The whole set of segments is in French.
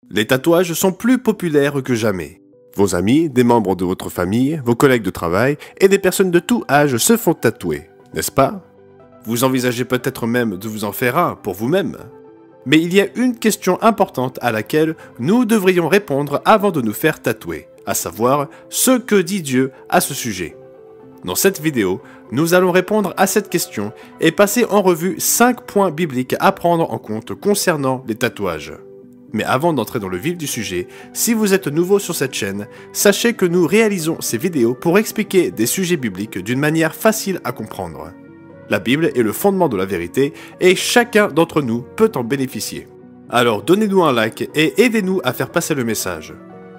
Les tatouages sont plus populaires que jamais. Vos amis, des membres de votre famille, vos collègues de travail et des personnes de tout âge se font tatouer, n'est-ce pas? Vous envisagez peut-être même de vous en faire un pour vous-même. Mais il y a une question importante à laquelle nous devrions répondre avant de nous faire tatouer, à savoir ce que dit Dieu à ce sujet. Dans cette vidéo, nous allons répondre à cette question et passer en revue 5 points bibliques à prendre en compte concernant les tatouages. Mais avant d'entrer dans le vif du sujet, si vous êtes nouveau sur cette chaîne, sachez que nous réalisons ces vidéos pour expliquer des sujets bibliques d'une manière facile à comprendre. La Bible est le fondement de la vérité et chacun d'entre nous peut en bénéficier. Alors donnez-nous un like et aidez-nous à faire passer le message.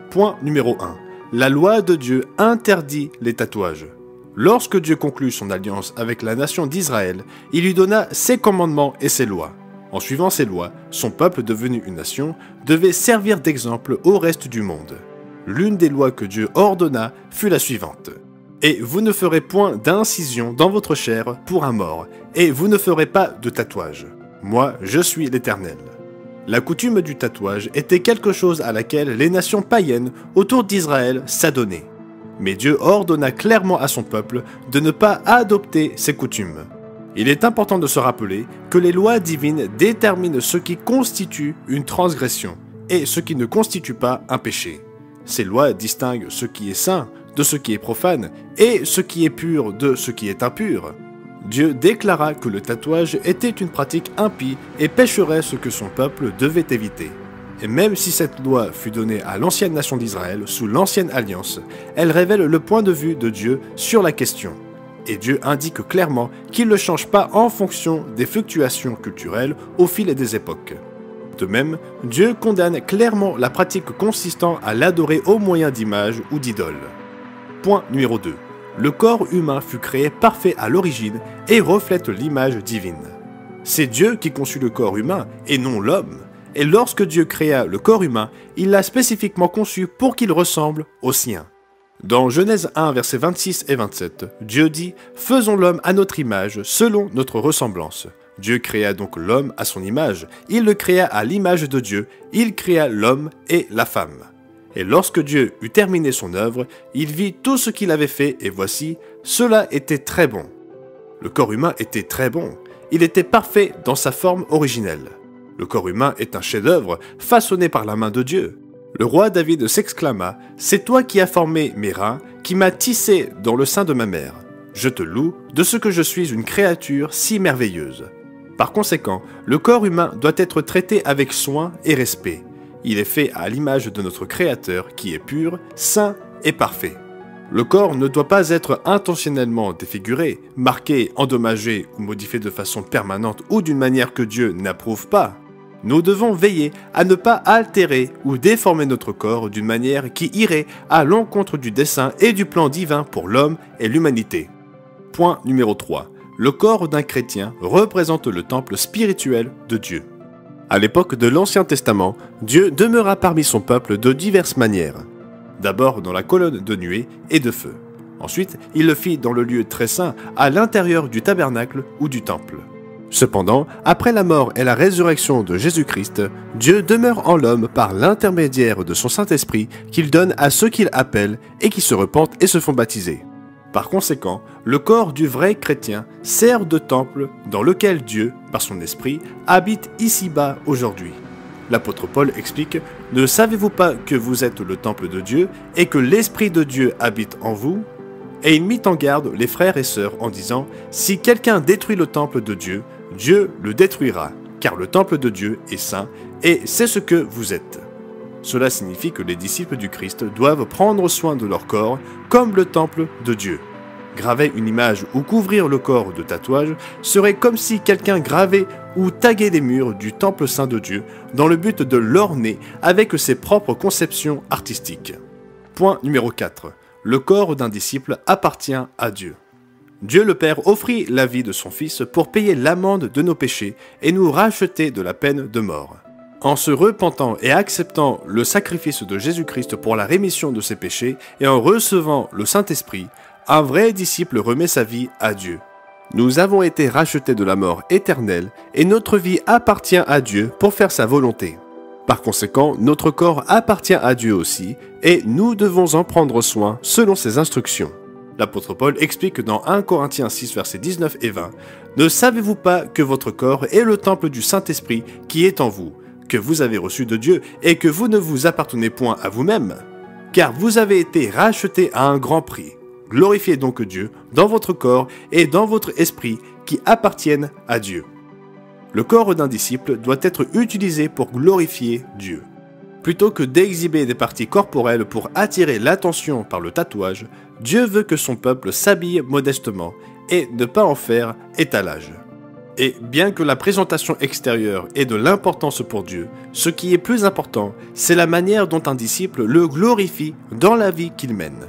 Point numéro 1. La loi de Dieu interdit les tatouages. Lorsque Dieu conclut son alliance avec la nation d'Israël, il lui donna ses commandements et ses lois. En suivant ces lois, son peuple devenu une nation devait servir d'exemple au reste du monde. L'une des lois que Dieu ordonna fut la suivante. Et vous ne ferez point d'incision dans votre chair pour un mort, et vous ne ferez pas de tatouage. Moi, je suis l'Éternel. La coutume du tatouage était quelque chose à laquelle les nations païennes autour d'Israël s'adonnaient. Mais Dieu ordonna clairement à son peuple de ne pas adopter ces coutumes. Il est important de se rappeler que les lois divines déterminent ce qui constitue une transgression et ce qui ne constitue pas un péché. Ces lois distinguent ce qui est saint de ce qui est profane et ce qui est pur de ce qui est impur. Dieu déclara que le tatouage était une pratique impie et pécherait ce que son peuple devait éviter. Et même si cette loi fut donnée à l'ancienne nation d'Israël sous l'ancienne alliance, elle révèle le point de vue de Dieu sur la question. Et Dieu indique clairement qu'il ne change pas en fonction des fluctuations culturelles au fil des époques. De même, Dieu condamne clairement la pratique consistant à l'adorer au moyen d'images ou d'idoles. Point numéro 2. Le corps humain fut créé parfait à l'origine et reflète l'image divine. C'est Dieu qui conçut le corps humain et non l'homme. Et lorsque Dieu créa le corps humain, il l'a spécifiquement conçu pour qu'il ressemble au sien. Dans Genèse 1, versets 26 et 27, Dieu dit « Faisons l'homme à notre image, selon notre ressemblance ». Dieu créa donc l'homme à son image, il le créa à l'image de Dieu, il créa l'homme et la femme. Et lorsque Dieu eut terminé son œuvre, il vit tout ce qu'il avait fait, et voici, cela était très bon. Le corps humain était très bon, il était parfait dans sa forme originelle. Le corps humain est un chef-d'œuvre façonné par la main de Dieu. Le roi David s'exclama « C'est toi qui as formé mes reins, qui m'as tissé dans le sein de ma mère. Je te loue de ce que je suis une créature si merveilleuse. » Par conséquent, le corps humain doit être traité avec soin et respect. Il est fait à l'image de notre Créateur qui est pur, saint et parfait. Le corps ne doit pas être intentionnellement défiguré, marqué, endommagé ou modifié de façon permanente ou d'une manière que Dieu n'approuve pas. Nous devons veiller à ne pas altérer ou déformer notre corps d'une manière qui irait à l'encontre du dessein et du plan divin pour l'homme et l'humanité. Point numéro 3. Le corps d'un chrétien représente le temple spirituel de Dieu. À l'époque de l'Ancien Testament, Dieu demeura parmi son peuple de diverses manières. D'abord dans la colonne de nuée et de feu. Ensuite, il le fit dans le lieu très saint, à l'intérieur du tabernacle ou du temple. Cependant, après la mort et la résurrection de Jésus-Christ, Dieu demeure en l'homme par l'intermédiaire de son Saint-Esprit qu'il donne à ceux qu'il appelle et qui se repentent et se font baptiser. Par conséquent, le corps du vrai chrétien sert de temple dans lequel Dieu, par son esprit, habite ici-bas aujourd'hui. L'apôtre Paul explique « Ne savez-vous pas que vous êtes le temple de Dieu et que l'Esprit de Dieu habite en vous ?» Et il mit en garde les frères et sœurs en disant « Si quelqu'un détruit le temple de Dieu, Dieu le détruira, car le temple de Dieu est saint, et c'est ce que vous êtes. » Cela signifie que les disciples du Christ doivent prendre soin de leur corps comme le temple de Dieu. Graver une image ou couvrir le corps de tatouage serait comme si quelqu'un gravait ou taguait les murs du temple saint de Dieu dans le but de l'orner avec ses propres conceptions artistiques. Point numéro 4. Le corps d'un disciple appartient à Dieu. Dieu le Père offrit la vie de son Fils pour payer l'amende de nos péchés et nous racheter de la peine de mort. En se repentant et acceptant le sacrifice de Jésus-Christ pour la rémission de ses péchés et en recevant le Saint-Esprit, un vrai disciple remet sa vie à Dieu. Nous avons été rachetés de la mort éternelle et notre vie appartient à Dieu pour faire sa volonté. Par conséquent, notre corps appartient à Dieu aussi, et nous devons en prendre soin selon ses instructions. L'apôtre Paul explique dans 1 Corinthiens 6, versets 19 et 20, « Ne savez-vous pas que votre corps est le temple du Saint-Esprit qui est en vous, que vous avez reçu de Dieu, et que vous ne vous appartenez point à vous-même? Car vous avez été rachetés à un grand prix. Glorifiez donc Dieu dans votre corps et dans votre esprit qui appartiennent à Dieu. » Le corps d'un disciple doit être utilisé pour glorifier Dieu. Plutôt que d'exhiber des parties corporelles pour attirer l'attention par le tatouage, Dieu veut que son peuple s'habille modestement et ne pas en faire étalage. Et bien que la présentation extérieure ait de l'importance pour Dieu, ce qui est plus important, c'est la manière dont un disciple le glorifie dans la vie qu'il mène.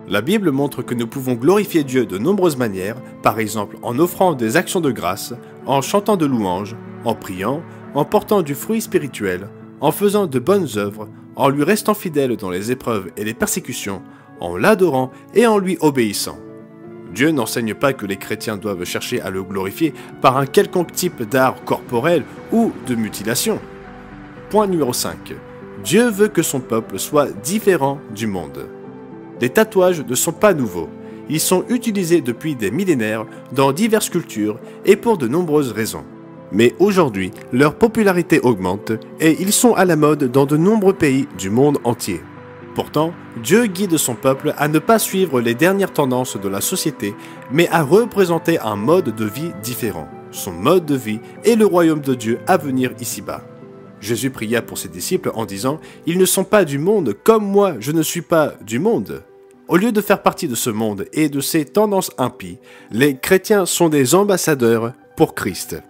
La Bible montre que nous pouvons glorifier Dieu de nombreuses manières, par exemple en offrant des actions de grâce, en chantant de louanges, en priant, en portant du fruit spirituel, en faisant de bonnes œuvres, en lui restant fidèle dans les épreuves et les persécutions, en l'adorant et en lui obéissant. Dieu n'enseigne pas que les chrétiens doivent chercher à le glorifier par un quelconque type d'art corporel ou de mutilation. Point numéro 5. Dieu veut que son peuple soit différent du monde. Les tatouages ne sont pas nouveaux. Ils sont utilisés depuis des millénaires dans diverses cultures et pour de nombreuses raisons. Mais aujourd'hui, leur popularité augmente et ils sont à la mode dans de nombreux pays du monde entier. Pourtant, Dieu guide son peuple à ne pas suivre les dernières tendances de la société, mais à représenter un mode de vie différent, son mode de vie et le royaume de Dieu à venir ici-bas. Jésus pria pour ses disciples en disant « Ils ne sont pas du monde, comme moi je ne suis pas du monde ». Au lieu de faire partie de ce monde et de ses tendances impies, les chrétiens sont des ambassadeurs pour Christ.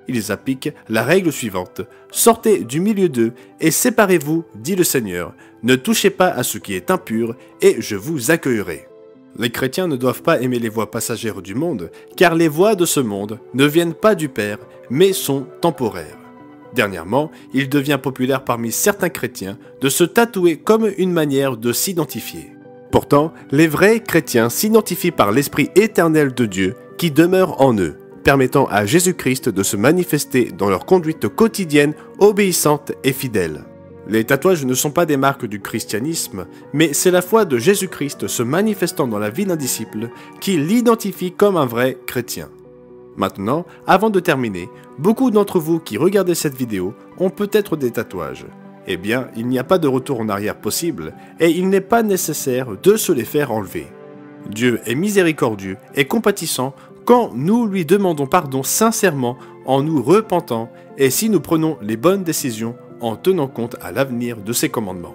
Ils appliquent la règle suivante « Sortez du milieu d'eux et séparez-vous, dit le Seigneur. Ne touchez pas à ce qui est impur et je vous accueillerai. » Les chrétiens ne doivent pas aimer les voies passagères du monde, car les voies de ce monde ne viennent pas du Père, mais sont temporaires. Dernièrement, il devient populaire parmi certains chrétiens de se tatouer comme une manière de s'identifier. Pourtant, les vrais chrétiens s'identifient par l'Esprit éternel de Dieu qui demeure en eux, permettant à Jésus-Christ de se manifester dans leur conduite quotidienne, obéissante et fidèle. Les tatouages ne sont pas des marques du christianisme, mais c'est la foi de Jésus-Christ se manifestant dans la vie d'un disciple qui l'identifie comme un vrai chrétien. Maintenant, avant de terminer, beaucoup d'entre vous qui regardez cette vidéo ont peut-être des tatouages. Eh bien, il n'y a pas de retour en arrière possible, et il n'est pas nécessaire de se les faire enlever. Dieu est miséricordieux et compatissant quand nous lui demandons pardon sincèrement en nous repentant et si nous prenons les bonnes décisions en tenant compte à l'avenir de ses commandements.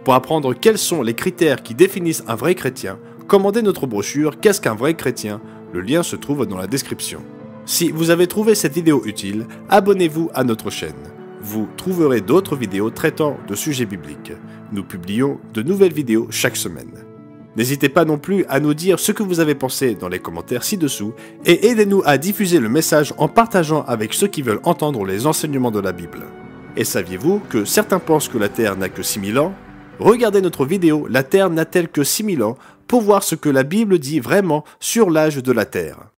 Pour apprendre quels sont les critères qui définissent un vrai chrétien, commandez notre brochure « Qu'est-ce qu'un vrai chrétien ?». Le lien se trouve dans la description. Si vous avez trouvé cette vidéo utile, abonnez-vous à notre chaîne. Vous trouverez d'autres vidéos traitant de sujets bibliques. Nous publions de nouvelles vidéos chaque semaine. N'hésitez pas non plus à nous dire ce que vous avez pensé dans les commentaires ci-dessous et aidez-nous à diffuser le message en partageant avec ceux qui veulent entendre les enseignements de la Bible. Et saviez-vous que certains pensent que la Terre n'a que 6000 ans? Regardez notre vidéo « La Terre n'a-t-elle que 6000 ans ?» pour voir ce que la Bible dit vraiment sur l'âge de la Terre.